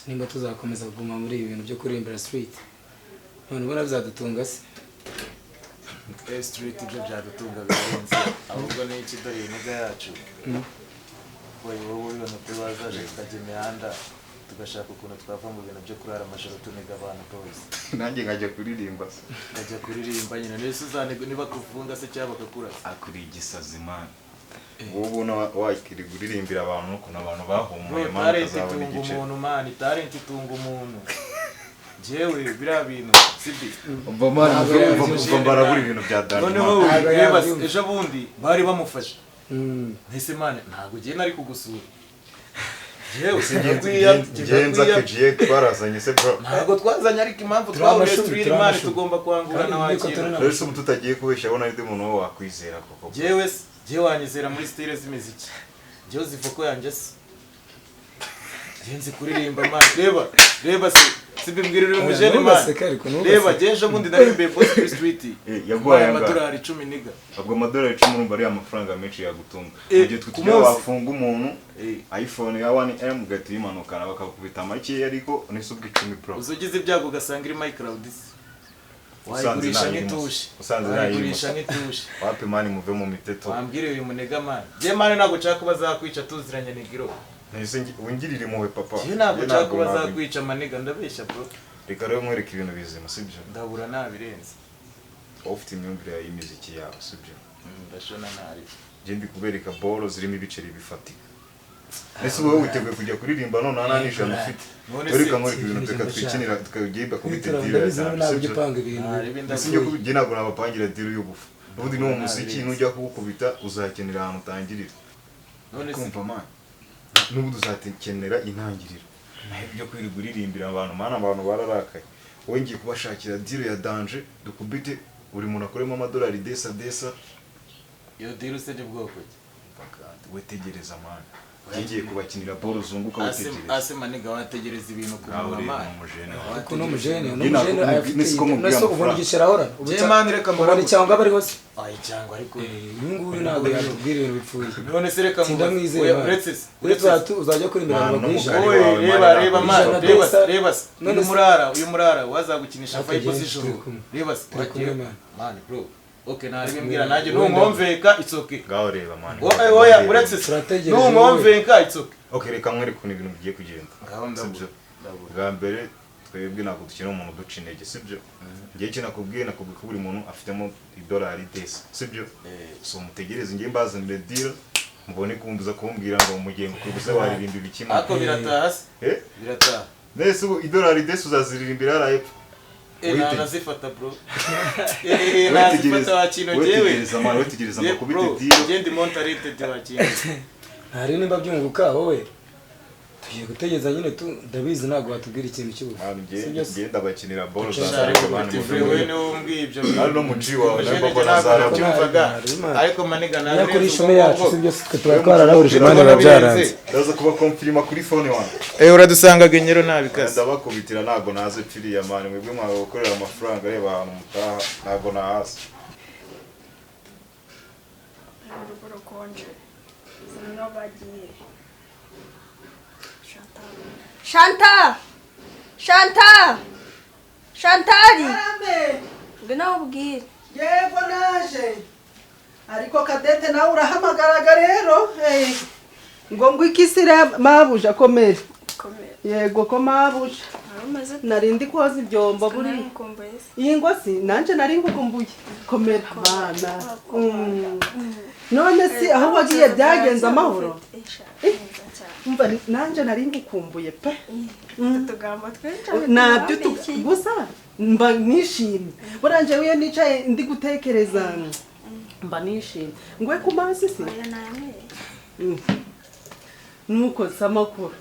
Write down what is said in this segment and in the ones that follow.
nimba tuzakomeza kuguma muri ibi bintu byo kurimbira street none ubona bizadutunga se street ibyo byadutunga birenze ahubwo ni ikidori nega yacu wowe ubona ko bazaje tukajya imihanda tugashaka ukuntu twava mu bintu byo kurara amajoro tuniga abantu bose nanjye nkajya kuririmba nyine nese uzanega niba kufunga se cyangwa bakakurasa akuri igisazi man wowe ubona wakiri kuririmbira abantu n'ukuntu abantu bahumuye man kazabona igice umuntu man talent itunga umuntu jewe bira bintu sibi umva man umva barabura ibintu bya dani noneho reba ejo bundi bari bamufasha ntese man ntago giye nari kugusura jewe genza kigiye twarazanye se bro ntago twazanye ariko impamvu twahuriye street man tugomba kwangura na wakira rero se tutagiye kubesha abona ari umuntu wo wakwizera koko jewe wanyizera muri style z'imiziki jewe zivoko yanjye se genzi kuririmba man reba se sibimbwirira umujene man reba jeje bundi ndarimbe post street yaguhaye amadolari 10 niga abwo amadolari 10 urumva ari amafaranga menshi yagutunga igihe twitwa wafunga umuntu iPhone ya 1M gati imanukana bakakubita amake ariko nisubwe 10 Pro uzogize ibyago gasanga iri microLED wayigurisha nk'itushi wapi mani muve mu miteto wambwire uyu munega man je mani nago cyako bazakwica tuziranye nigiro nese wingirire muwe papa je nago cyako bazakwica maniga ndabeshya bro reka rero mwereka ibintu bizima sibyo ndabura nabirenze ufite imyumvire y'imiziki yawe sibyo ndashona nari je ndi kubereka bolo zirimo ibiceri bifatika ese wowe witeguye kujya kuririmba none ananisha mufite reka mwereka ibintu teka twikinira tukagiba kubitedira sibyo kubigena ntabwo nabapangira diro y'ubufu ubundi no muziki nujya kuwukubita uzakenera ahantu utangirira none kumva man n'ubundi uzakenera intangiriro byo kwiriguririmbira abantu mana abantu bararakaye wowe ngiye kubashakira diro ya danger dukubite buri muntu akoremo amadolari desa iyo diro se de bwoko wetegereza man ngiye kubakinira bolo zunguka wetegereza ase maniga wategereza ibintu ku mama ariko no mujene ayafite naso ubona igishera hora je man reka mbona cyangwa bari hose cyangwa ariko nguyu ntabwo yatubwira ibintu bipfuye none se reka uretse uzajya kuri imbere bagwisha reba man reba uyu murara wazagukinisha five z'ijoro reba man bro okay naribimbwira nanjye numwomveka it's okay gaho reba man oya uretse numwomveka it's okay okay reka mwereka ukuntu ibintu bigiye kugenda ngaho ndabura bwa mbere twebwe ntabwo dukina umuntu duca intege sibyo ngiye kinakubwiye ko buri muntu afitemo idolari desa sibyo so mutegereze ngiye mbazanire deal mubone kumbuza kumbwira ngo mugengo kuri gusa waririmba ibikima ako birataha birataha nese idolari desa uzaziririmbira ara epfo nazifata bro nazifata wakino jewe wetegereza makubite deal gende montarite de wakino hari nimba byunguka wowe tugiye gutegeza nyine ndabizi ntabwo watubwira ikintu cy'ubufu genda bakinira bolo zazareka abantu muvuye n'umbwibyo no muci wawe nabwo nazara byumvaga ariko maniga nawe kuri ishome yacu sibyo twararahurije mane babyaranze ndaza kuba confirma kuri phone wanjye uradusanga genyero nabikaze ndabakubitira ntago naze pfiriya mane mwebwe mwawe gukorera amafaranga reba ahantu mutaha ntago nahasi urugero konje zino bagiye Shantari ngena ubwire yego naje ariko Kadete nawe urahamagaraga rero ngo ngwikisire mabuja komera yego ko mabuja narindi koza ibyombo buri ingo si nanje nari ngukumbuye komera bana none si aho wagiye byagenza amahoro umva nanje nari ngukumbuye pe tugamba twinshi nabyo gusa mba nishimye buranje wiyo nicaye ndi gutekereza mba nishimye ngwe ku mazi se nuko samakuru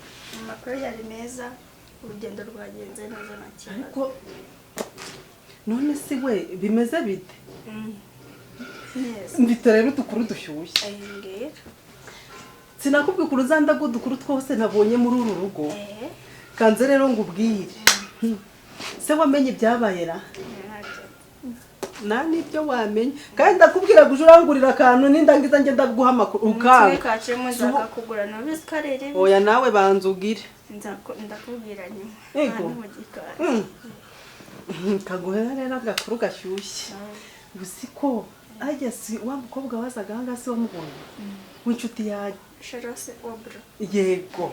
yari meza urugendo rwagenze neza nacyo ariko none si we bimeze bite mbite rero tukuru dushyushye sinakubwiye ku ruzanda ngo dukuru twose nabonye muri uru rugo kanze rero ngo ubwire se wamenye ibyabayera nani ibyo wamenye kandi ndakubwira ngo urangurira akantu n'indangiza ngenda guha amakuru ukanga kacemo nzaka kugura no biskarere oya nawe banzugire ndakubwira nyuma Yego. hano mu gikari kaguhera rero agakuru gashyushye uzi ko ajya si wa mukobwa wazaga ahangaha si wamubonye w'inshuti yawe sharose obro yego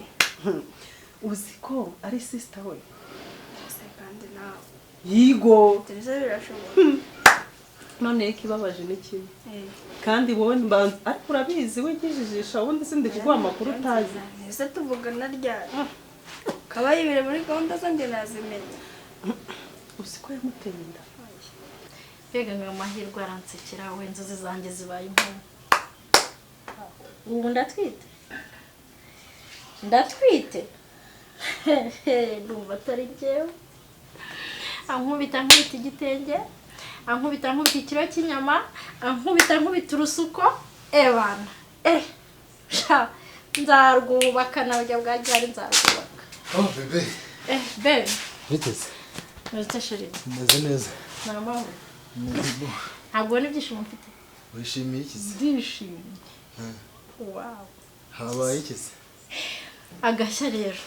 uzi ko ari sister we se kandi nawe yigo tuzi birashoboka none ikibabaje ni kimwe kandi wowe mbanza ariko urabizi we nkijijisha ubundi sindi kuguha amakuru utazi ese tuvugana ryari kaba yibere muri gahunda zanjye nazimenya uzi ko yamuteye inda mbega ngo amahirwe aransekera we inzozi zanjye zibaye impamo ubu ndatwite ndumva atari njyewe ankubita igitenge ankubita ikiro cy'inyama ankubita urusuko ebana nzarwubaka nabyo bwajyari nzarwubaka bebe bebe biteze uretse shirira umeze neza ni amahoro ntabwo ubona ibyishimo mfite wishimiye iki se ndishimye wawu habaye iki se agashya rero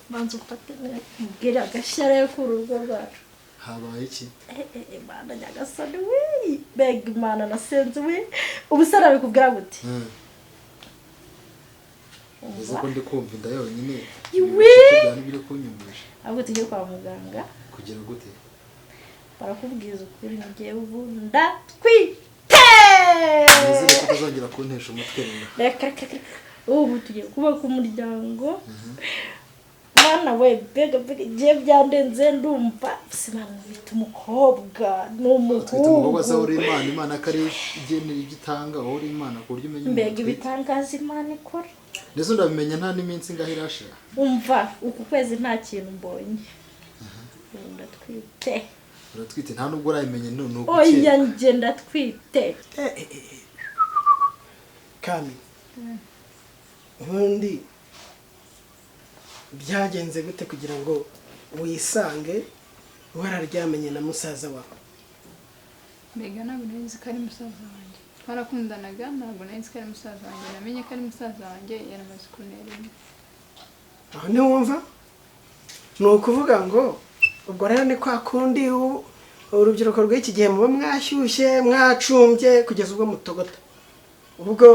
banza ufate mbwira agashya rero k'urugo rwacu habaye iki imana nyagasani we mbega imana nasenze we ubu se nabikubwira gute uzi ko ndi kumva inda yonyine iwe byari biri kunyumvisha ahubwo tujye kwa muganga kugira gute barakubwiza ukuri ngiye ubu ndatwite nizere ko utazongera kuntesha umutwe reka ubu tugiye kubaka umuryango mwana we mbega igihe byandenze ndumva simana bita umukobwa umukobwa se uri imana akari igenera igitanga wowe uri imana ku buryo umenya mbega ibitangaza imana ikora ndetse ndabimenya nta n'iminsi ngaho irashira umva uku kwezi nta kintu mbonye ndatwite uratwite nta nubwo urayimenya ni uko oya njye ndatwite kami ubundi byagenze gute kugira ngo wisange wararyamenye na musaza wawe mbega ntabwo nari nzi ko ari musaza wanjye twarakundanaga ntabwo nari nzi ko ari musaza wanjye namenye ko ari musaza wanjye yaramaze kuntera inda aho ntiwumva ni ukuvuga ngo ubwo rero ni kwa kundi urubyiruko rw'iki gihe muba mwashyushye mwacumbye kugeza ubwo mutogota ubwo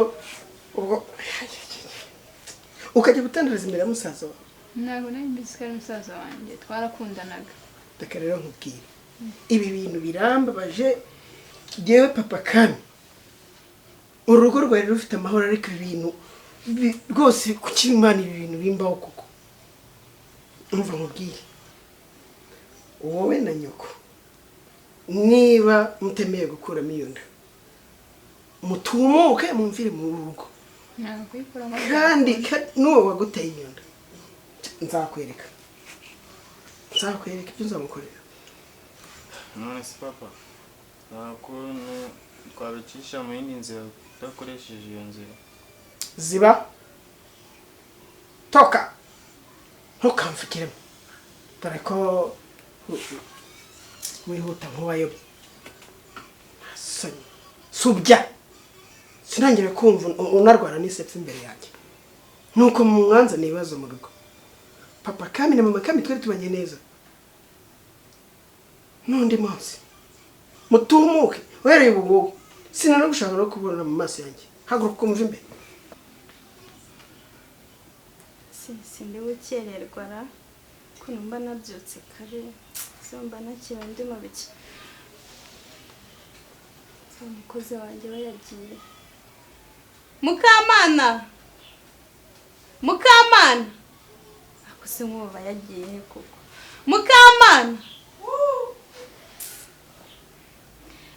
ukajya gutandariza imbere ya musaza wawe ntabwo nari mbizi ko ari musaza wanjye twarakundanaga reka rero nkubwire ibi bintu birambabaje yewe papa kami urugo rwari rufite amahoro ariko ibintu rwose kuki imana ibi bintu bimbaho kuko umva nkubwire wowe na nyoko niba mutemeye gukuramo iyo nda mutumuke mumvire mu rugo ntabwo kuyikuramo kandi n'uwo waguteye iyo nda nzakwereka ibyo nzamukorera none se papa ntabwo twabicisha mu yindi nzira udakoresheje iyo nzira ziba toka ntukamfikiremo dore ko wihuta nk'uwayobye subya sinangire kumva unarwara n'isepfu imbere yanjye nuko mwanzaniye ibibazo mu rugo papa kami na mama kami twari tubanye neza n'undi munsi mutumuke uhereye ubu ngubu sinari gushaka no kubona mu maso yanjye haguruka ukumva imbere sindi bukererwa ra ko numva nabyutse kare zomba nakira ndi mu biki umukozi wanjye we yagiye mukamana ako se nkuba yagiye koko mukamana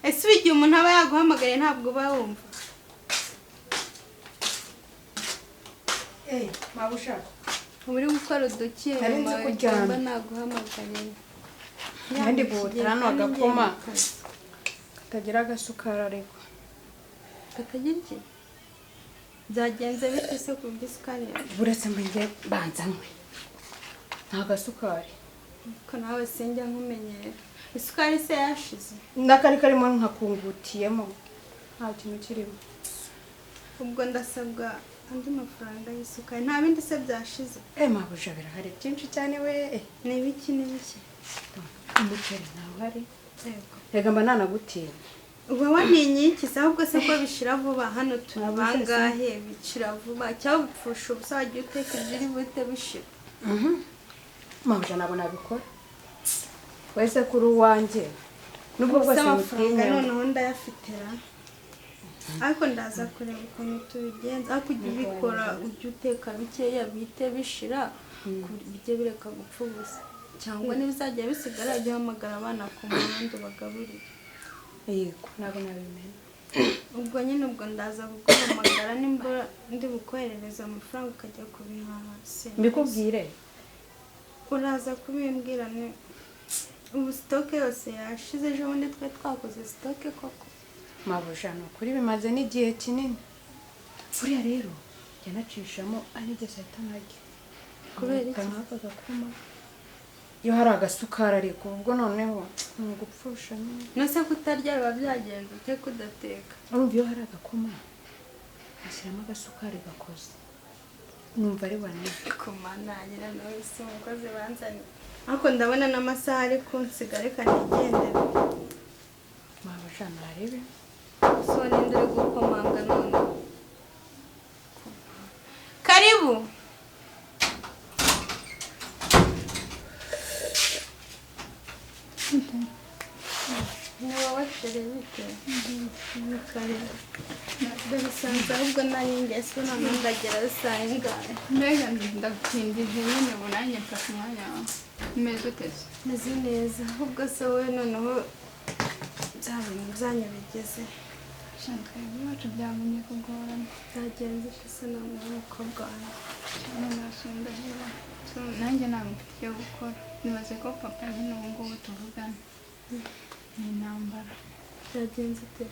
ese igihe umuntu aba yaguhamagaye ntabwo uba wumva mabushaka uri gukora udukiye Nari nzi ko uryamye. mba naguhamagaye kandi butera hano agakoma katagira agasukari ariko katagira iki byagenze bite se ku bw'isukari yawe buretse mbenge banzanywe nta gasukari ko nawe sinjya nkumenyera isukari se yashize n'akari karimo nkakungutiyemo nta kintu kirimo ubwo ndasabwa andi mafaranga y'isukari nta bindi se byashize mabuja birahari byinshi cyane we ni ibiki umuceri ntawe uhari reka mba nanagutinya uba wantinye iki se ahubwo se ko bishira vuba hano turi bangahe bicira vuba cyangwa bipfusha ubusa wagiye uteka ibiri bute bishira mabuja ntabwo nabikora wese kuri uwanjye nubwo bwose amafaranga noneho ndayafitira ariko ndaza kureba ukuntu tubigenza ariko ujya ubikora ujya uteka bikeya bihite bishira bijye bireka gupfa ubusa cyangwa n'ibizajya bisigara jya uhamagara abana ku muhanda bagaburire yego ntabwo nabimenya ubwo nyine ubwo ndaza kuguhamagara nimba ndi bukoherereza amafaranga ukajya kubihaha mbikubwire uraza kubimbwira ubu sitoke yose yashize ejo bundi twe twakoze sitoke koko mabuja ni ukuri bimaze n'igihe kinini buriya rero yanacishamo anigeze ahita nkarya kubera iki nk'aka gakoma iyo hari agasukari ariko ubwo noneho ni ugupfusha nyine nose kutarya biba byagenze ute kudateka urumva iyo hari agakoma ashyiramo agasukari gakoze numva ari wane kumanangira nawe si umukozi banzaniye ariko ndabona n'amasaha ari kunsiga reka nigendere mabuja narebe so ninde uri gukomanga none karibu ni wowe shere bite ni karibu ndabisanze ahubwo nari ngeso none ndagera saa ingahe mbega ndagutindije nyine ubu nanjye mfashe umwanya wawe umeze uteze meze neza ahubwo se wowe noneho bya bintu byanyu bigeze shaka ibibacu byagumye kugorana byagenze se none umukobwa wawe cyane nasunda hera nanjye ntabwo mfite icyo gukora nibaze ko papa nyine ubu ngubu tuvugana ni intambara byagenze ute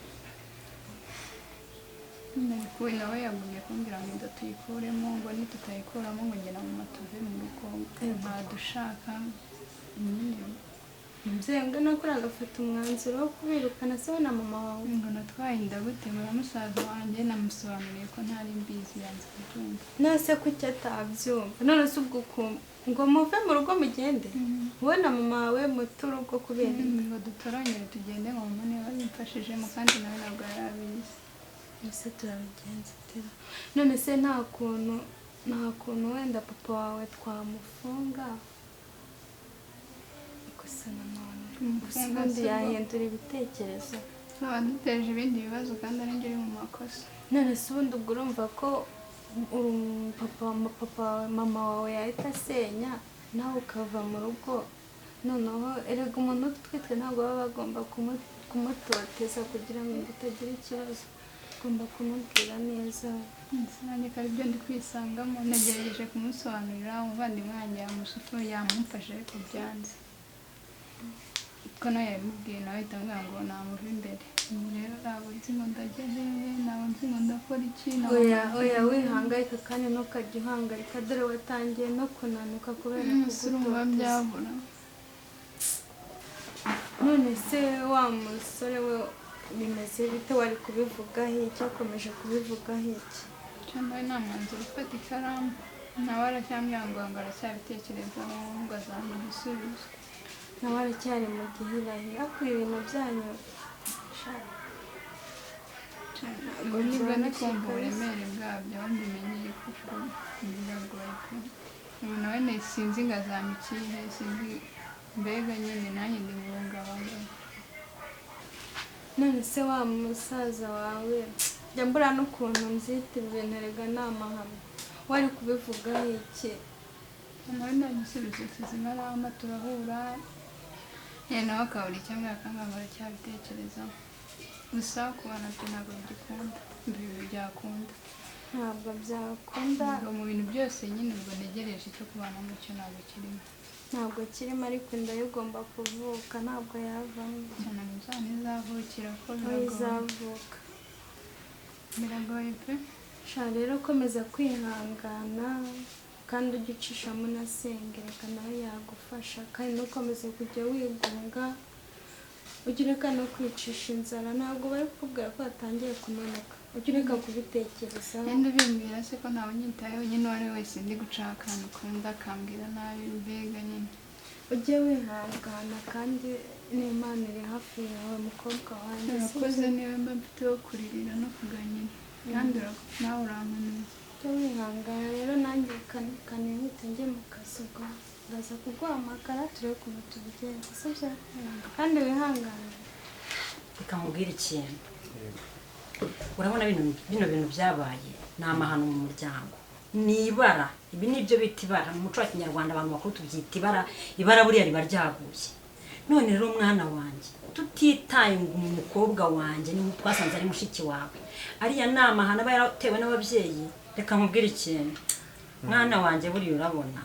nabikuwe nawe yagumye kumbwira ngo inda tuyikuremo ngo nitutayikuramo ngo ngena mu matuve mu rugo badushaka nyine umubyeyi ngo nakora agafata umwanzuro wo kubirukana se we na mama wawe ngo natwaye inda gute mura musaza wanjye namusobanuriye ko ntari mbizi yanze kubyumva nase kuki atabyumva none se ubwo ngo muve mu rugo mugende wowe na mama wawe muto urugo kubera ngo dutoranyire tugende ngo mama niwe wabimfashijemo kandi nawe ntabwo yari abizi ese turabigenza tera none se nta kuntu wenda papa wawe twamufunga gusa nanone ubundi yahindura ibitekerezo tuba duteje ibindi bibazo kandi ari njye uri mu makosa none se ubundi ubwo urumva ko mama wawe yahita asenya nawe ukava mu rugo noneho erega umuntu utwite ntabwo baba bagomba kumutoteza kugira ngo utagira ikibazo ugomba kumubwira neza nanjye ko aribyo ndi kwisangamo nagerageje kumusobanurira umuvandimwe wanjye yamusufu yamumfashe ariko byanze ko nawe yabimubwiye nawe ahita ambwira ngo namuva imbere ubu rero ntabwo nzi ngo ndajya hehe ntabwo nzi ngo ndakora iki oya wihangayika kandi ntukajya uhangayika dore watangiye no kunanuka kubera urumva byabura none se wa musore we bimeze bite wari kubivugaho iki akomeje kubivugaho iki cyangwa nta mwanzuro ufata ikaramu nawe aracyambwira ngo aracyabitekerezaho ngo azamuha igisubizo nawe aracyari mu gihirahiro ariko ibintu byanyu ubwo nibwo ndi kumva uburemere bwabyo aho mbimenyeye kuko biragoye pe ubu nawe sinzi ngo azampa ikihe sinzi mbega nyine nanjye ndi mu bungabangabo none se wa musaza wawe jya mbura n'ukuntu nzita ibintu erega ni amahame wari kubivugaho iki nawe nta gisubizo kizima arama turahura nawe akabura icyamwe akanganga aracyabitekerezaho gusa kubana byo ntabwo bigikunda ibintu byakunda ntabwo byakunda mu bintu byose nyine ubwo ntegereje icyo kubana mucyo ntabwo kirimo ntabwo kirimo ariko inda yo ugomba kuvuka ntabwo yavamo cyane muzana izavukira ko izavuka biragoye pe sha rero komeza kwihangana kandi ujye ucishamo na sengereka nawe yagufasha kandi ntukomeze kujya wigunga ujye ureka no kwicisha inzara ntabwo bari kukubwira ko watangiye kumanuka ujye ureka kubitekereza Yenda bimbwira se ko ntawe nyitayeho nyine uwo ari we wese ndi guca akantu kunda akambwira nabi mbega nyine ujye wihangana kandi n'Imana iri hafi yawe mukobwa wanjye urakoze niwe mba mfite wo kuririra no kuganyira kandi nawe urankomeza ujye wihangana rero nanjye kanihute njye mu kazi ubwo ndaza kuguhamagara turebe ukuntu tubigenza sibyo kandi wihangane reka mubwire ikintu urabona bino bintu byabaye ni amahano mu muryango ni ibara ibi nibyo bita ibara mu muco wa kinyarwanda abantu bakuru tubyita ibara buriya riba ryaguye none rero mwana wanjye tutitaye ngo umukobwa wanjye ni twasanze ari mushiki wawe ariya ni amahano aba yaratewe n'ababyeyi reka mubwire ikintu mwana wanjye buriya urabona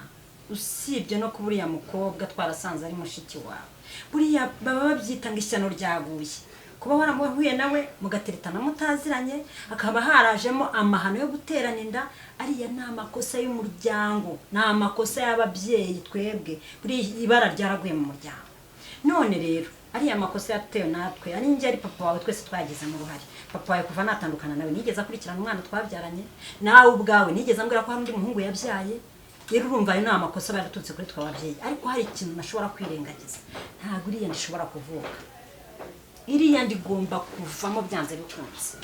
usibye no kuba uriya mukobwa twarasanze ari mushiki wawe buriya baba babyita ngo ishyano ryaguye kuba waramuhuye nawe mugateretana mutaziranye akaba harajemo amahano yo guterana inda ariya ni amakosa y'umuryango ni amakosa y'ababyeyi twebwe buri ibara ryaraguye mu muryango none rero ariya makosa yatewe natwe ari njye ari papa wawe twese twagize mu ruhare papa wawe kuva natandukana nawe nigeze akurikirana umwana twabyaranye nawe ubwawe nigeze ambwira ko hari undi muhungu yabyaye rero urumva ayo ni amakosa baratutse kuri twe ababyeyi ariko hari ikintu nashobora kwirengagiza ntabwo iriya ndishobora kuvuka iriya ndigomba kuvamo byanze bikunze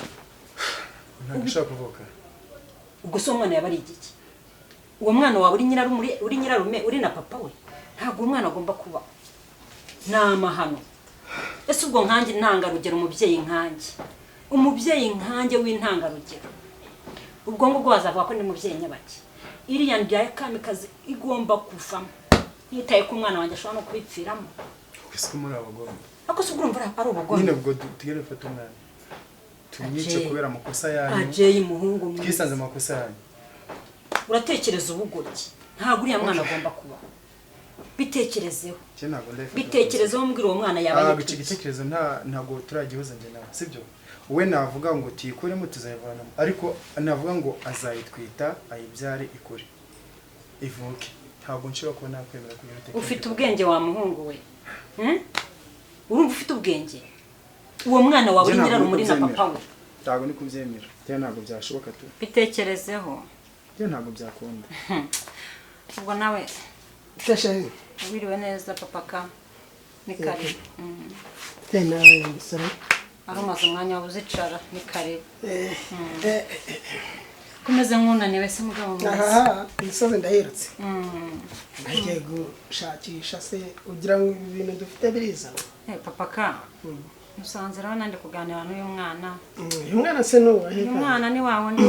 ntabwo ushaka kuvuka ubwo se umwana yaba ari igiki uwo mwana wawe uri nyirarume uri na papa we ntabwo umwana agomba kuba ni amahano ese ubwo nkanjye ntangarugero umubyeyi nkanjye w'intangarugero ubwo ngubwo wazavuga ko ndi mubyeyi nyabaki iriya ndyaye kamikazi igomba kuvamo nitaye ko umwana wanjye ashobora no kubipfiramo ese ko muri abagome ako se urumva ari ubugome nyine ubwo tugere gufata umwana tumwice kubera amakosa yanyu ajeyi muhungu mwiza twisanze amakosa yanyu uratekereza ubugoryi ntabwo uriya mwana agomba kuba bitekerezeho mbwira uwo mwana yaba ari igitekerezo ntabwo turagihuza njye nawe sibyo we navuga ngo tuyikuremo tuzayivanamo ariko navuga ngo azayitwita ayibyare ikure ivuke ntabwo nshobora kuba nakwemera kugira utekereza ufite ubwenge wa muhungu we urumva ufite ubwenge uwo mwana wawe uri nyirarumuri na papa we ntabwo ni kubyemera byo ntabwo byashoboka tu bitekerezeho byo ntabwo byakunda ubwo nawe Tashaye wiriwe neza papa ka ni kare tena sara arumaze umwanya wabuzicara ni kare kumeze nk'unaniwe se mugabo mwiza aha imisozi ndahirutse nagiye gushakisha se ugira ngo ibintu dufite biriza papa ka musanze rero nandi kuganira n'uyu mwana uyu mwana se n'uwahe uyu mwana ni wa wundi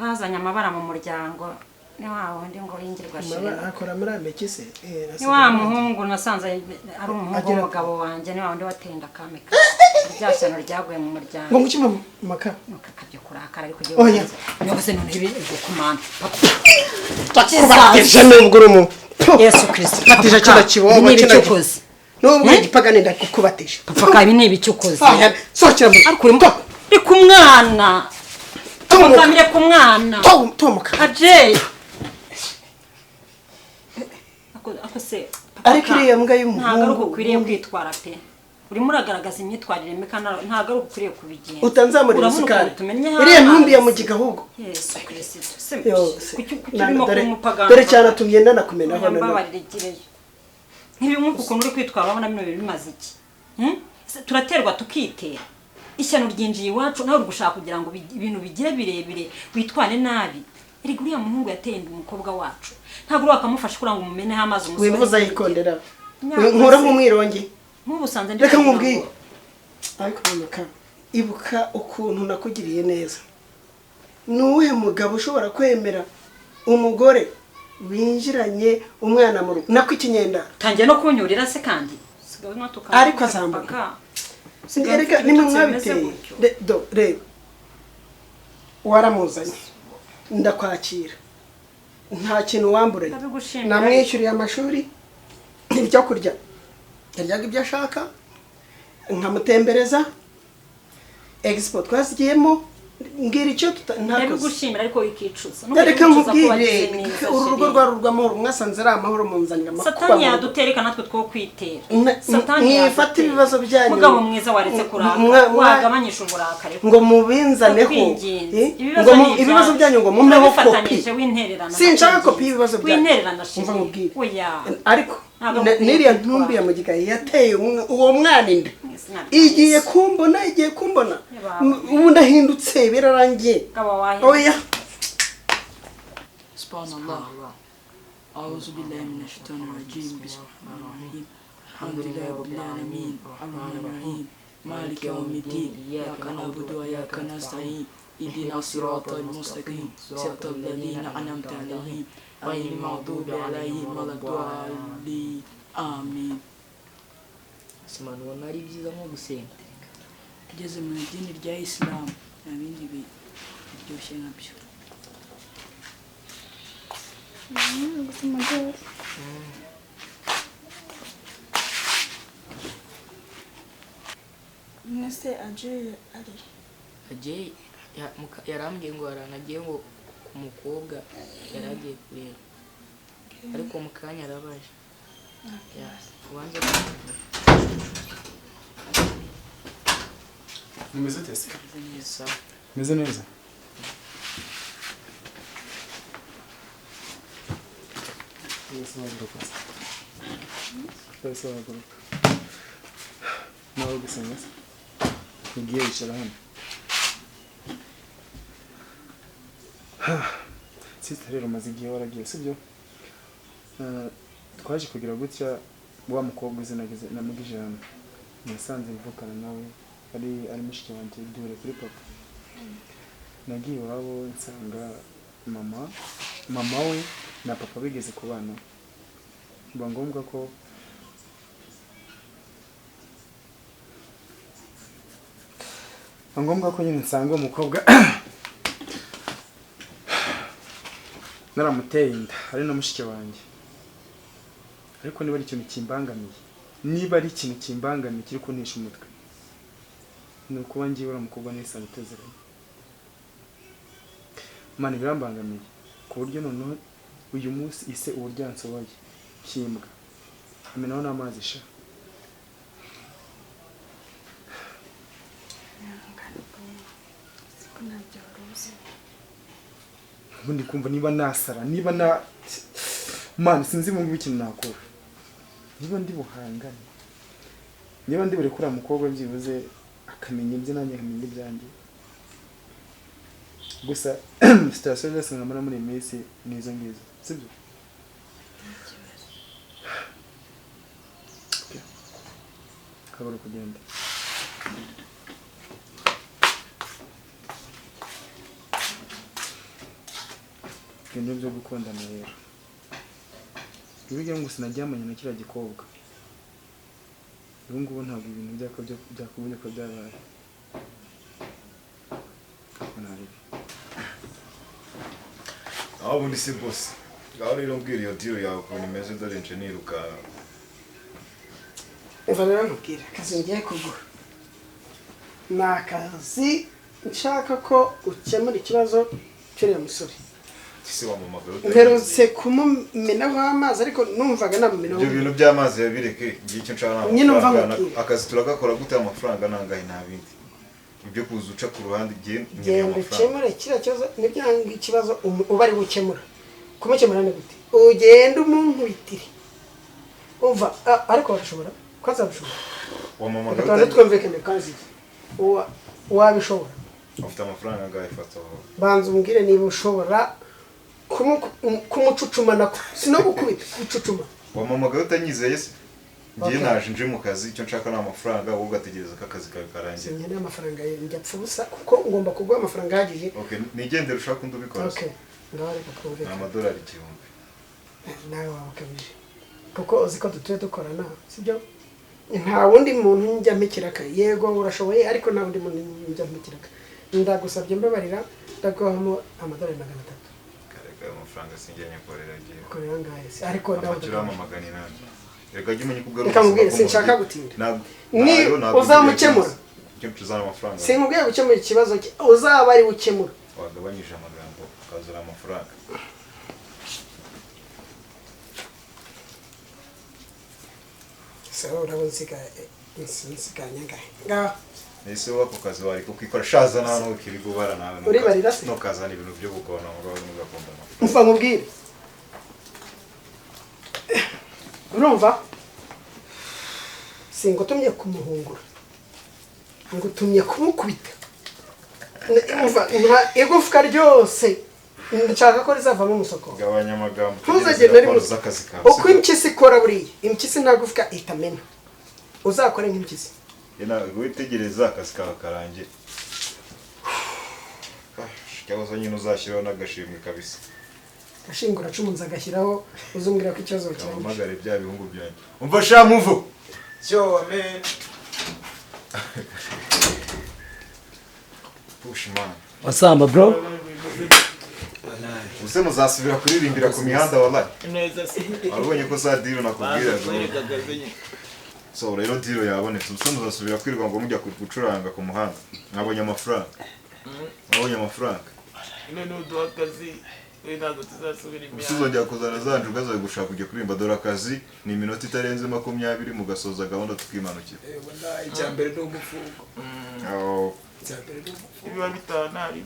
wazanye amabara mu muryango ni wa wundi ngo yingirwa shira akora muri ameki se ni wa muhungu nasanze ari umuhungu w'umugabo wanjye ni wa wundi watenda kamika ryashyano ryaguye mu muryango ngo ngukima maka kakabyo kurakara ariko giye nyogose none ibi gukumana tukizaje n'umugurumu Yesu Kristo batisha kino kibobo cy'ukoze n'ubwo igipagane ndakubatisha papa ka ibi ni ibicyukoze sokira ariko uri ku mwana tumukamire ku mwana tumuka aje ako se ariko iriya mbwa y'umuhungu ntabwo ari ukwiriye kwitwara pe urimo uragaragaza imyitwarire mbi kandi ntabwo ari ukwiriye kubigenza utanzamurira isukari iriya ntumbi ya mugiga ahubwo Yesu Kristo dore cyane tumyenda nakumenaho nk'ibi nk'uko ukuntu uri kwitwara urabona bino bintu bimaze iki turaterwa tukitera ishyano ryinjiye iwacu nawe uri gushaka kugira ngo ibintu bigire birebire witware nabi erega uriya muhungu yateye inda umukobwa wacu ntabwo uri wakamufasha kugira ngo umumeneho amazi umusozi wivuza yikondera nkura nk'umwirongi nk'ubusanze reka nkubwiye ariko muka ibuka ukuntu nakugiriye neza ni uwuhe mugabo ushobora kwemera umugore winjiranye umwana mu rugo nako ikinyenda tangiye no kunyurira se kandi ariko azambuka reka nimwe mwabiteye reba waramuzanye ndakwakira nta kintu wamburanye namwishyuriye amashuri ibyo kurya yaryaga ibyo ashaka nkamutembereza expo twazigiyemo mbwira icyo ntabigushimira ariko wikicuza reka nkubwire ese urugo rwa rurwamahoro mwasanze ari amahoro munzanira amakuba satani yadutereka natwe two kwitera satani yafata ibibazo byanyu mugabo mwiza waretse kuraka wagabanyisha uburakare ngo mubinzaneho ngo ibibazo byanyu ngo mumeho kopi sinshaka kopi y'ibibazo byanyu umva mubwire ariko niriya ntumbi ya mugigayi yateye uwo mwana inda igiye kumbona ubu ndahindutse birarangiye oya subhanallah a'udhu billahi minash shaitani rajim bismillahirrahmanirrahim alhamdulillahi rabbil alamin arrahmanir rahim maliki yawmiddin iyyaka na'budu wa iyyaka nasta'in اهدنا الصراط المستقيم صراط الذين أنعمت عليهم غير المغضوب عليهم ولا الضالين آمين Simana ubona ari byiza nko gusenga tugeze mu idini rya Islam nta bindi biryoshye nkabyo gusoma byose mwese agiye yarambwiye ngo aranagiye ngo ku mukobwa yari agiye kureba ariko mu kanya arabaje ubanza Umeze tese? Meze neza. Nawe gusenga se? Ugiye wicara hano. Sita rero maze igihe waragiye sibyo? Twaje kugira gutya wa mukobwa izinageze namugije hano. Nasanze mvukana nawe ari mushiki wanjye dure kuri papa. Nagiye iwabo nsanga mama we na papa bigeze kubana. Biba ngombwa ko nyine nsanga umukobwa naramuteye inda ari na mushiki wanjye. Ariko niba ari ikintu kimbangamiye kiri kunisha umutwe ni ukuba ngiye uriya mukobwa nisa gutezeranye. Mani birambangamiye ku buryo noneho uyu munsi ise uburyo yansohoye kimbwa amenaho n'amazi sha. Ubundi kumva niba nasara mani sinzi mu ikintu nakora. Niba ndi buhangane niba ndi buri kuri mukobwa byibuze akamenya ibye nanjye akamenya ibyanjye. Gusa sitasiyo zose nkamara muri iyi minsi nizo ngizo sibyo? Kabura kugenda ibintu byo gukundana rero bivuga ngo sinaryamanye na kiriya gikobwa. Ubu ngubu ntabwo ibintu byakagombye ko byabaye. aho ubundi si bose ngaho rero mbwira iyo diyo yawe ukuntu imeze dore nje niruka. Eva rero nkubwira akazi ngiye kuguha ni akazi nshaka ko ukemura ikibazo cy'uriya musore. Ese wamumagaye mperutse kumumenaho amazi ariko numvaga namumenaho. Ibyo bintu by'amazi yabireke ngiye icyo nshaka n'amafaranga. Akazi turagakora gute amafaranga nangahe nta bindi. Ibyo kuza uca ku ruhande genda ukemure kiriya kibazo n'ibyanga ikibazo uba ari gukemura. Kumukemura ni gute? Ugenda umunkubitire umva ariko wabishobora kwaza bishobora wamamagaye kandi twumvikane kazi wabishobora. Ufite amafaranga angahe fataho? Banza umbwire niba ushobora kumucucuma nako sino gukubita gucucuma. Wamamagaye utanyizeye se? Ngiye naje nje mu kazi icyo nshaka na amafaranga wowe ugategereza ko akazi kawe karangiye. Nyine amafaranga njya pfubusa kuko ngomba kuguha amafaranga ahagije. Okay, nigendera ushaka undi ubikora. Okay, ngaho reka twumve. Amadolari 1000. Nawe wakabije. Kuko uzi ko dutuye dukorana, sibyo? Nta wundi muntu njya mpikiraka. Yego urashoboye ariko nta wundi muntu njya mpikiraka. Ndagusabye mbabarira ndaguhamo amadolari 300. Kareka amafaranga sinjye nyakorera giye. Korera ngahe se ariko nawe turamamagana inani. Reka jye umenye kugaruka. Reka mubwire sinshaka gutinda. Ni uzamukemura. Cyo tuzana amafaranga. Sinkubwiye gukemura ikibazo uzaba ari ukemura. Wagabanyije amagambo ukazura amafaranga. sawa urabona nsiganya ngaho ese wako kazi wari kukikora shaza nano ukiri gubara nawe uribarira se no kazana ibintu byo gukona ngo mugakunda mva nkubwire urumva singutumye kumuhungura ngutumye kumukubita igufwa ryose nshaka ko rizavamo umusoko gabanya amagambo ntuzagenda ari uko impyisi ikora buriya impyisi ntagufwa itamena uzakore nk'impyisi witegereza akazi kawe karangira cyangwa nyine uzashyiraho n'agashimwe kabisa gashimwe uracumunza agashyiraho uzumbwira ko ikibazo cyawe kamagare bya bihungu byanjye umva sha muvu cyo amen push man wasamba bro use muzasubira kuririmbira ku mihanda wallahi neza se arubonye ko za diro nakubwira so rero diro yabonetse use muzasubira kwirirwa ngo mujya gucuranga ku muhanda mwabonye amafaranga none uduha akazi we ntabwo tuzasubira imihanda usuzongera kuzana za njuga zawe gushaka kujya kuririmba dore akazi ni iminota itarenze 20 mugasoza gahunda tukimanukira icyambere ni umufungo biba bitanari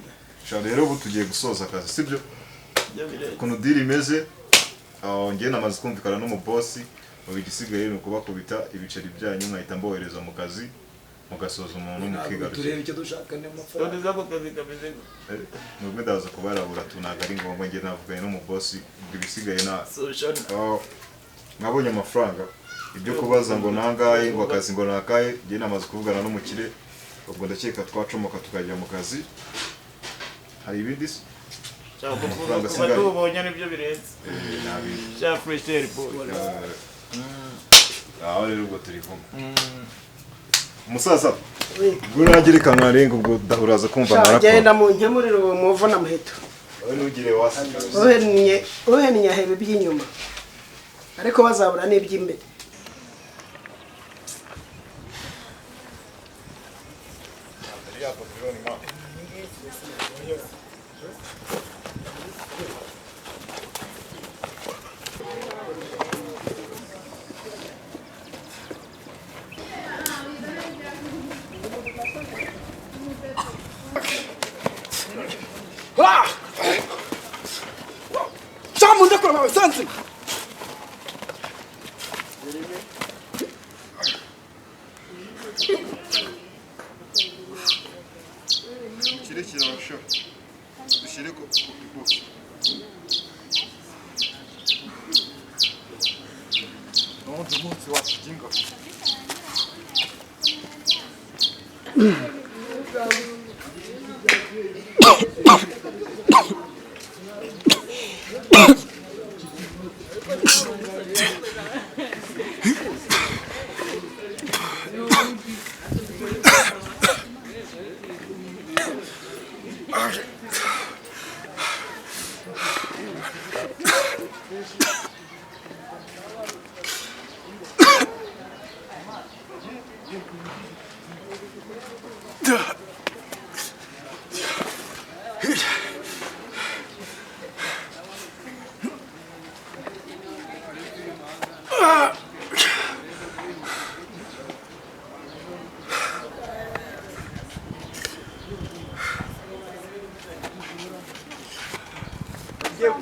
rero ubu tugiye gusoza akazi sibyo ukuntu diri imeze ngiye namaze kumvikana n'umubosi ubu igisigaye ni ukubakubita ibiceri byanyu nkahita mbohereza mu kazi mugasoza umuntu mukigarukira turebe icyo dushaka n'amafaranga none zako kazi kameze nubwo ndaza kubarabura tunaga ari ngombwa ngiye navuganye n'umubosi ubwo ibisigaye mwabonye amafaranga ibyo kubaza ngo nangaye ngo akazi ngo nakaye ngiye namaze kuvugana n'umukire ubwo ndakeka twacomoka tukajya mu kazi hari ibindi se kuba tubonye nibyo birenze cya fresh air boy aho rero ubwo turi kumwe umusaza buragira kamwarenga ubwo dahuraza kumva marako genda mu nkemuriro uwo muvuna muheto nugire wasika ohenye hebe by'inyuma ariko bazabura n'iby'imbere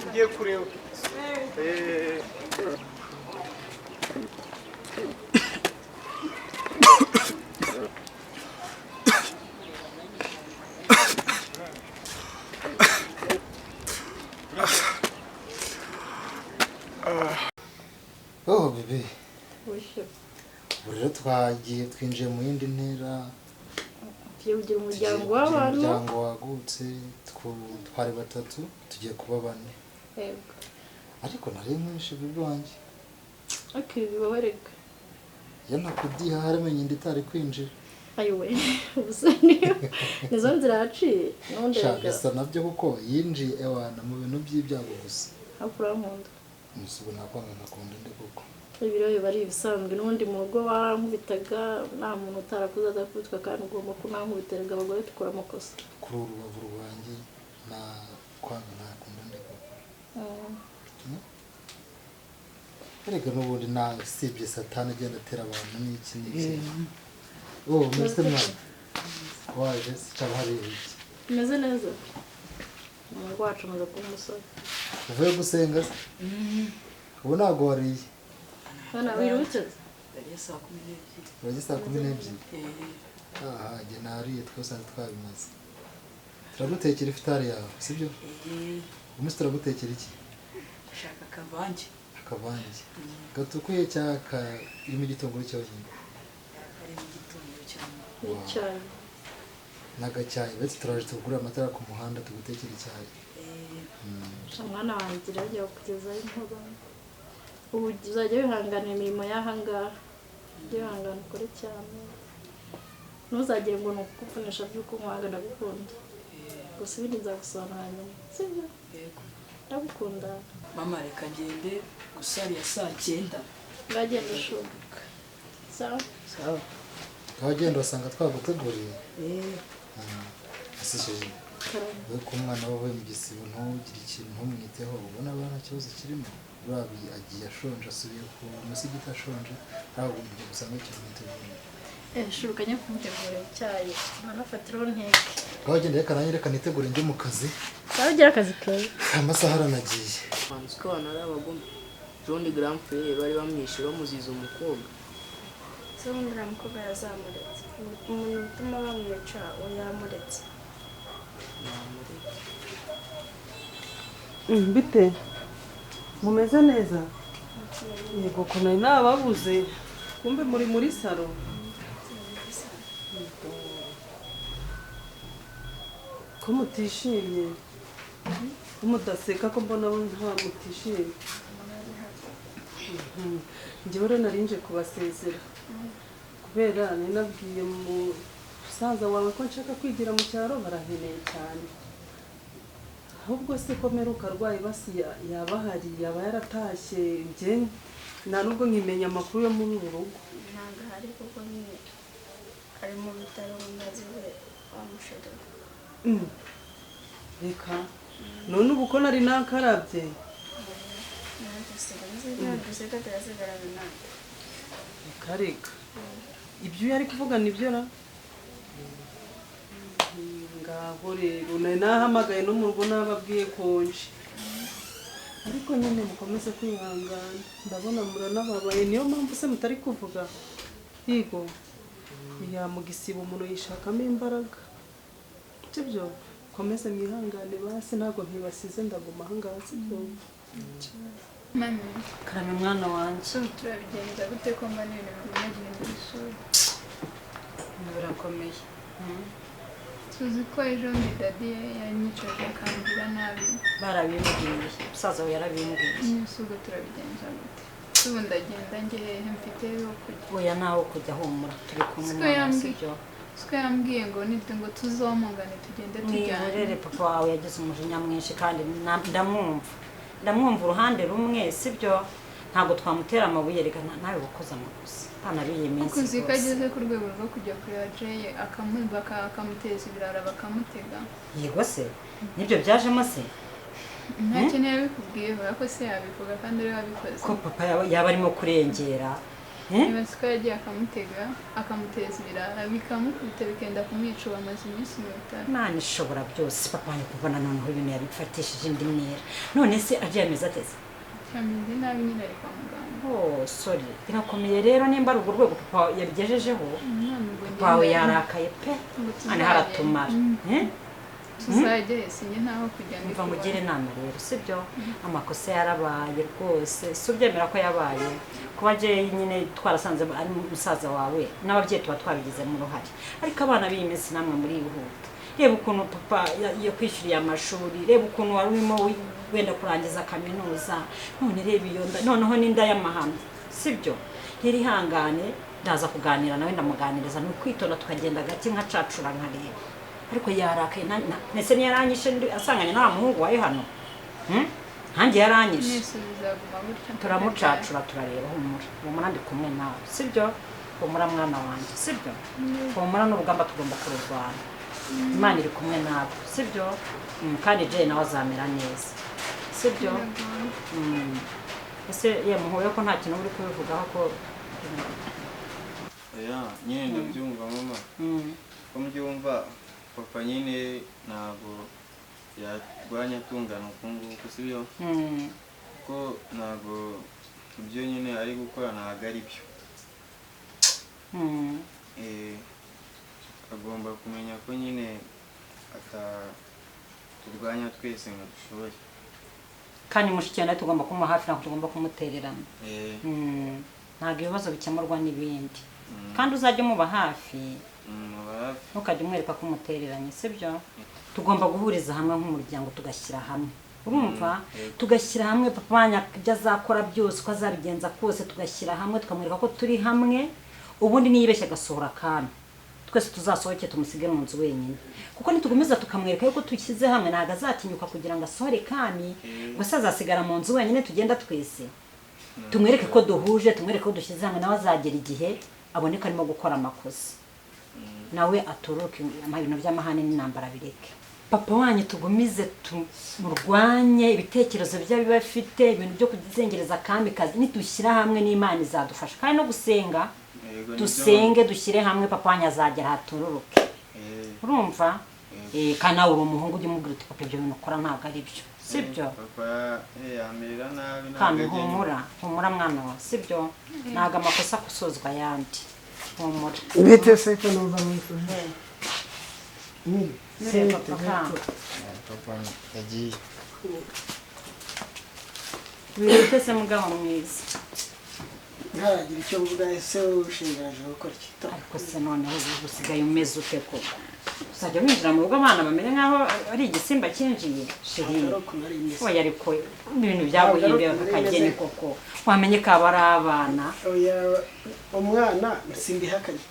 Ugiye kureba oh bebe rero twagiye twinjiye mu yindi ntera ugira umuryango w'abantu umuryango wagutse twari batatu tugiye kuba bane yego ariko nari mwinshi bibi wanjye akiri bibabareka yanakudiha haramenye indi itari kwinjira ayiwe ubusa nizo nzira yaciye n'undi shagasa nabyo kuko yinjiye ewana mu bintu by'ibyago gusa hakura nkunda umusubu nakwanga nakunda ndi kuko ibiro biba ari ibisanzwe n'ubundi mu rugo warankubitaga nta muntu utarakuze adakubitwa kandi ugomba kunankubitiraga abagore dukora amakosa kuri urubavu rwanjye na kwanga nakunda ndi kuko ariko n'ubundi nasibye satani agenda atera abantu n'iki n'iki meze mwana waje cyangwa hari iki umeze neza umuntu wacu amaze kuba umusore uvuye gusenga se ubu ntabwo wariye hano wirutse urajya saa 12 aha njye nariye twose twabimaze turagutekera ifitari yawe sibyo umunsi turagutekera iki ndashaka akavange gatukuye cyaka irimo igitunguru cyonyine icyayi n'agacyayi ndetse turaje tugura amatara ku muhanda tugutekera icyayi mwana wanjye rero kugezaho inkuru ubu uzajya wihangana imirimo y'ahangaha ujye wihangana ukore cyane ntuzagire ngo ni ukukuvunisha by'uko nkwanga ndagukunda gusa ibindi nzagusobanura nyuma sibyo ndagukunda mama reka ngende gusariya saa 9 ngagenda ushoboka sawa abagenda basanga twaguteguriye asishije we ko umwana wawe mu gisibo ntugire ikintu ntumwiteho ubona abana kibazo kirimo urabi agiye ashonje asubiye ku musigiti ashonje ntabwo ugiye gusanga ikintu muteguriye shurukanye kumutegurira icyayi manafatiraho nteke twagenda reka nitegure njye mu kazi sawa ugira akazi keza amasaha aranagiye banzi ko abantu ari abagome John Grand Frere bari bamwishe bamuziza umukobwa se ubundi uriya mukobwa yazamuretse umuntu utuma bamwica yamuretse bite mumeze neza yego ko nari nababuze kumbe muri salo ko mutishimye ko mudaseka ko mbona nta mutishimye njyewe rero narinje kubasezera kubera nari nabwiye musaza wawe ko nshaka kwigira mu cyaro baraheneye cyane ahubwo se ko meruka arwaye basi yaba hari yaba yaratashye njye nta nubwo nkimenya amakuru yo muri uru rugo ntabwo ahari kuko nyine ari mu bitaro maze we wamushorera reka none ubu ko nari nakarabye reka ibyo yari kuvuga nibyo ra ngaho rero nari nahamagaye no mu rugo nababwiye konje ariko nyine mukomeze kwihangana ndabona muranababaye niyo mpamvu se mutari kuvuga yego mu gisibo umuntu yishakamo imbaraga sibyo komeze mwihangane basi ntabwo ntibasize ndaguma ahangaha sibyo mami karame mwana wanjye turabigenza gute ko mbona ibintu bimwe mu ishuri birakomeye tuzi ko ejo ndi dadi yanyicaje akambwira nabi barabimubwiye umusaza we yarabimubwiye n'isi ubwo turabigenza gute ubu ndagenda njye hehe mfite yo kujya oya nawe kujya humura turi kumwe mwana sibyo siko yambwiye ngo nibyo ngo tuzomungane tugende tujyane rero papa wawe yagize umujinya mwinshi kandi ndamwumva uruhande rumwe sibyo ntabwo twamutera amabuye reka nawe wakoze amakosa ntanariye iminsi kuko ko ageze ku rwego rwo kujya kureba Jay akamuteza ibirara bakamutega yego se nibyo byajemo se nta kintu yabikubwiyeho ariko se yabivuga kandi ari wabikoze ko papa yaba arimo kurengera niba siko yagiye akamutega akamuteza ibirara bikamukubita bikenda kumwica bamaze iminsi 5 Imana ishobora byose papa wanjye kubona noneho ibintu yabifatishije indi mwera none se agiye ameze ateze ameze nabi nyine ari kwa muganga sorry birakomeye rero nimba ari urwo rwego papa yabigejejeho papa wawe yarakaye pe ane haratumara tuzajya sinye ntaho kujya mva mugire inama rero sibyo amakosa yarabaye rwose si ubyemera ko yabaye kuba agiye nyine twarasanze ari musaza wawe n'ababyeyi tuba twabigizemo uruhare ariko abana b'iyi minsi namwe muri yihuta reba ukuntu papa yakwishyuriye amashuri reba ukuntu wari urimo wenda kurangiza kaminuza none reba iyo nda noneho n'inda y'amahano sibyo rero ihangane ndaza kuganira nawe ndamuganiriza ni ukwitonda tukagenda gake nkacacura nkareba ariko yarakaye nese ntiyaranyishe asanganye nta muhungu wawe hano nkange yaranyishe turamucacura turareba humura ndi kumwe nawe sibyo humura mwana wanjye sibyo humura n'urugamba tugomba kururwana Imana iri kumwe nawe sibyo kandi Jay nawe azamera neza sibyo ese yamuhuye ko nta kintu uri kubivugaho ko oya nyine ndabyumva mama ko mbyumva papa nyine ntabwo yarwanya atungana uku nguku sibyo ko ntabwo ibyo nyine ari gukora ntabwo ari byo agomba kumenya ko nyine aturwanya twese ngo dushoboye kandi mushikirana tugomba kumuha hafi ntabwo tugomba kumutererana ntabwo ibibazo bikemurwa n'ibindi kandi uzajya umuba hafi ntukajya umwereka ko umutereranye sibyo tugomba guhuriza hamwe nk'umuryango tugashyira hamwe urumva tugashyira hamwe papa wanjye ibyo azakora byose uko azabigenza kose tugashyira hamwe tukamwereka ko turi hamwe ubundi niyibeshya agasohora akantu twese tuzasohoke tumusige mu nzu wenyine kuko nitugumiza tukamwereka yuko tushyize hamwe ntabwo azatinyuka kugira ngo asohore kani gusa azasigara mu nzu wenyine tugenda twese tumwereke ko duhuje tumwereke ko dushyize hamwe nawe azagera igihe aboneka arimo gukora amakosa nawe aturuke ibintu by'amahane n'intambara bireke papa wanyu tugumize tumurwanye ibitekerezo bye biba bifite ibintu byo kuzengereza kambi kazi nidushyira hamwe n'Imana izadufasha kandi no gusenga dusenge dushyire hamwe papa wanyu azagera hatururuke urumva kandi nawe uri umuhungu ujye umubwira uti papa ibyo bintu ukora ntabwo ari byo sibyo kandi humura mwana wa sibyo ntabwo amakosa akusozwa ayandi humura bite se ko numva mwifuje papa yagiye wirute se mugabo mwiza ntaragira icyo mvuga ese ushingaje gukora iki ariko se noneho usigaye umeze ute koko uzajya winjira mu rugo abana bamere nk'aho ari igisimba cyinjiye sheri oya ariko ibintu byaguhimbiye akageni koko wamenye ko aba ari abana oya umwana simbihakanye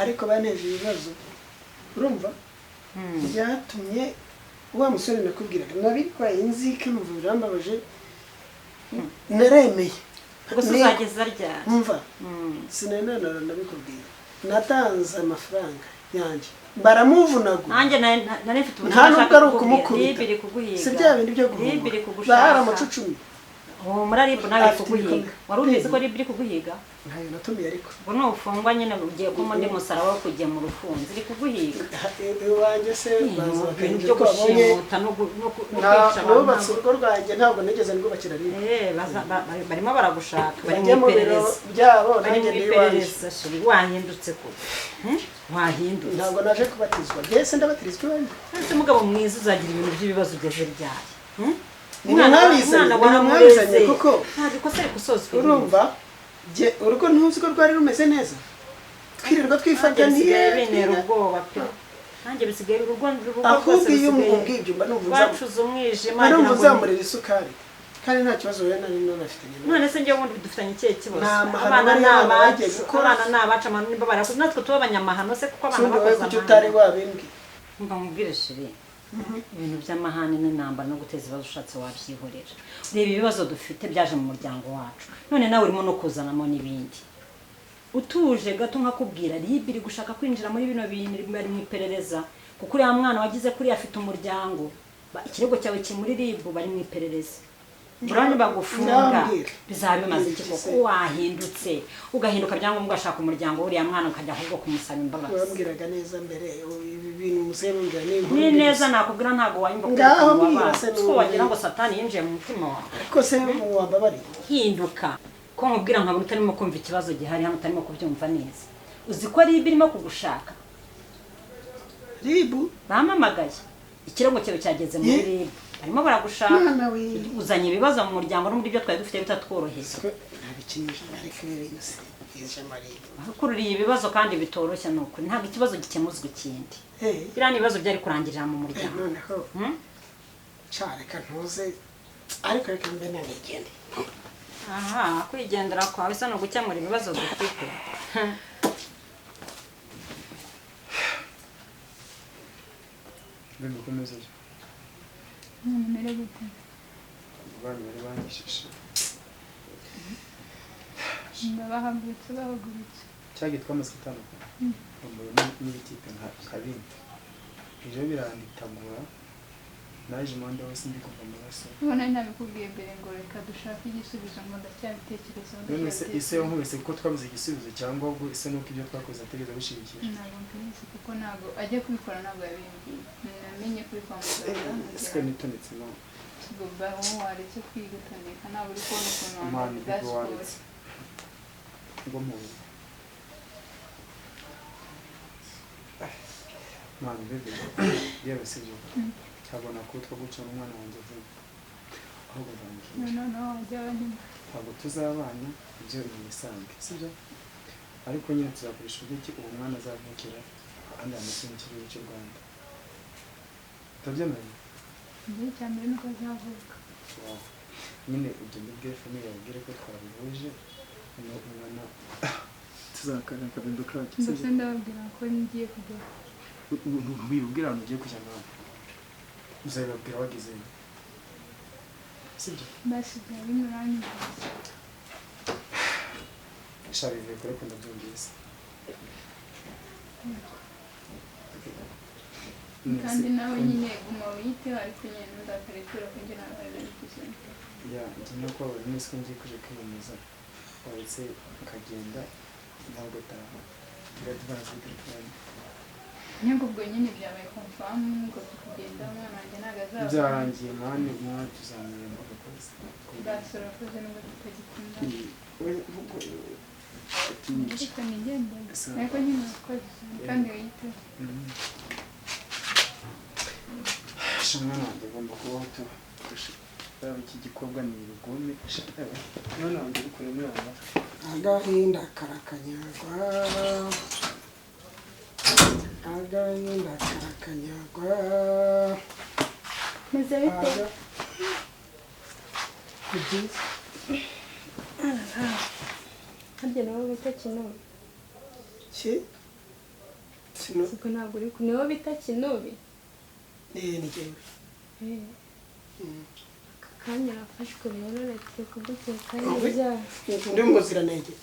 ariko baneje ibibazo urumva byatumye wa musore nakubwiraga nabitwaye inzika numva birambabaje naremeye gusa uzageza ryari umva sinananara nabikubwira natanze amafaranga yanjye baramuvunagura nanjye nari mfite nta nubwo ari ukumukubita si bya bindi byo guhunga baramucucumye muri ribu nawe kuguhiga wari ubizi ko ribu iri kuguhiga ntayo natumiye ariko ubu nufungwa nyine ugiye kuma undi musaraba wo kujya mu rufunzo iri kuguhiga iwanjye se ibintu byo gushimuta no kwica nubatse urugo rwanjye ntabwo nigeze rwubakira ribu barimo baragushaka bari mu iperereza byabo bari mu iperereza wahindutse ko wahindutse ntabwo naje kubatizwa mbese ndabatirizwa iwanjye ese mugabo mwiza uzagira ibintu by'ibibazo ugeze ryari mwabizanye kuko ntabwo ikosa ari gusozwa urumva urugo ntuzi ko rwari rumeze neza twirirwa twifataniye bintera ubwoba pe nanjye bisigaye urugo ahubwo iyo umubwiye mba numva bacuze umwijima numva uzamurira isukari kandi nta kibazo rero nari nafitanye none se njyewe ubundi dufitanye ikihe kibazo abana ni abacu amano nimba barakoze natwe tuba abanyamahano se kuko abana bakoze amahano utari wabimbwiye mba mubwire shiri ibintu by'amahane n'intambara no guteza ibibazo ushatse wabyihorera reba ibibazo dufite byaje mu muryango wacu none nawe urimo no kuzanamo n'ibindi utuje gato nkakubwira ribi iri gushaka kwinjira muri bino bintu bari mu iperereza kuko uriya mwana wagize kuri afite umuryango ikirego cyawe kiri muri ribu bari mu iperereza burani bagufunga bizaba bimaze iki koko wahindutse ugahinduka byangombwa ugashaka umuryango uriya mwana ukajya ahubwo kumusaba imbabazi wabwiraga neza mbere ibi bintu musemumbira ni neza nakubwira ntabwo wayumva ko wagira ngo satani yinjiye mu mutima wawe ariko se wambabari hinduka ko nkubwira nkabona utarimo kumva ikibazo gihari hano utarimo kubyumva neza uzi ko ribu irimo kugushaka ribu bamamagaye ikirego cyawe cyageze muri ribu barimo baragushaka uzanye ibibazo mu muryango no muri ibyo twari dufite bitatworoheye bakururiye ibibazo kandi bitoroshye ni ukuri ntabwo ikibazo gikemuzwa ikindi biriya ni ibibazo byari kurangirira mu muryango noneho reka ntuze ariko reka mbe nanigende aha kwigendera kwawe isa no gukemura ibibazo dufite bikomeza Numere gute? Abantu bari banyishishe. Ndabahagurutse bahagurutse. Cyagitwa amaze gutandukana. Bambaye n'ikipe nka kabindi. Ibyo biranditagura naje impande wese ndi kuva amaraso ubona ntabikubwiye mbere ngo reka dushake igisubizo ngo ndacyabitekerezaho none se ise nkubese kuko twabuze igisubizo cyangwa ubwo ise nuko ibyo twakoze ategeza bishimikije ntabwo mbizi kuko ntabwo ajya kubikora ntabwo yabimbwiye namenye kuri kwa muganga ese nitonetse no tugomba wowe waretse kwigatondeka ntabwo uri kubona ukuntu Imana wambaye ibyo waretse ngo mpuye Mwana bebe yewe sibyo cyabona ko twaguca n'umwana wanjye vuba ahubwo nzamujije no wajya ntabwo tuzabana ibyo ibisanzwe sibyo ariko nyine tuzakoresha uburyo uwo mwana azavukira ahandi hantu mu kirere cy'u Rwanda utabyemeye igihe cya mbere nuko azavuka nyine ibyo mbibwire famiye yabwire ko twabihuje umwana tuzakana akabindo kacu ndetse ndababwira ko ngiye kujya wibwira ahantu ugiye kujya nawe uzabibabwira wagezeyo sibyo basi byaba bimurangiza sha bivuye kure ko ndabyumvise kandi nawe nyine guma wiyiteho ariko nyine ntuzakarekura ko njye nawe nabikuze ya njye no kuba buri munsi ko ngiye kuje kwiyemeza waretse ukagenda nawe ugataha tugatuvana kuri telefone nyine ubwo nyine byabaye confirm ngo tukugenda umwana wanjye ntabwo azaba byarangiye mani umwana tuzamuremba agakoze basura koze nubwo tutagikunda ariko nigenda ariko nyine wakoze kandi wiyiteho umwana wanjye agomba kubaho yaba iki gikobwa ni ibigome umwana wanjye uri kure muri aba agahinda karakanyagwa agahinda karakanyagwa meze bite ni byiza harya nawe bita Kinubi siko ntabwo uri ku niwo bita Kinubi ni jyewe aka kanya rafashwe rero retse kuguteka neza ndi umuziranenge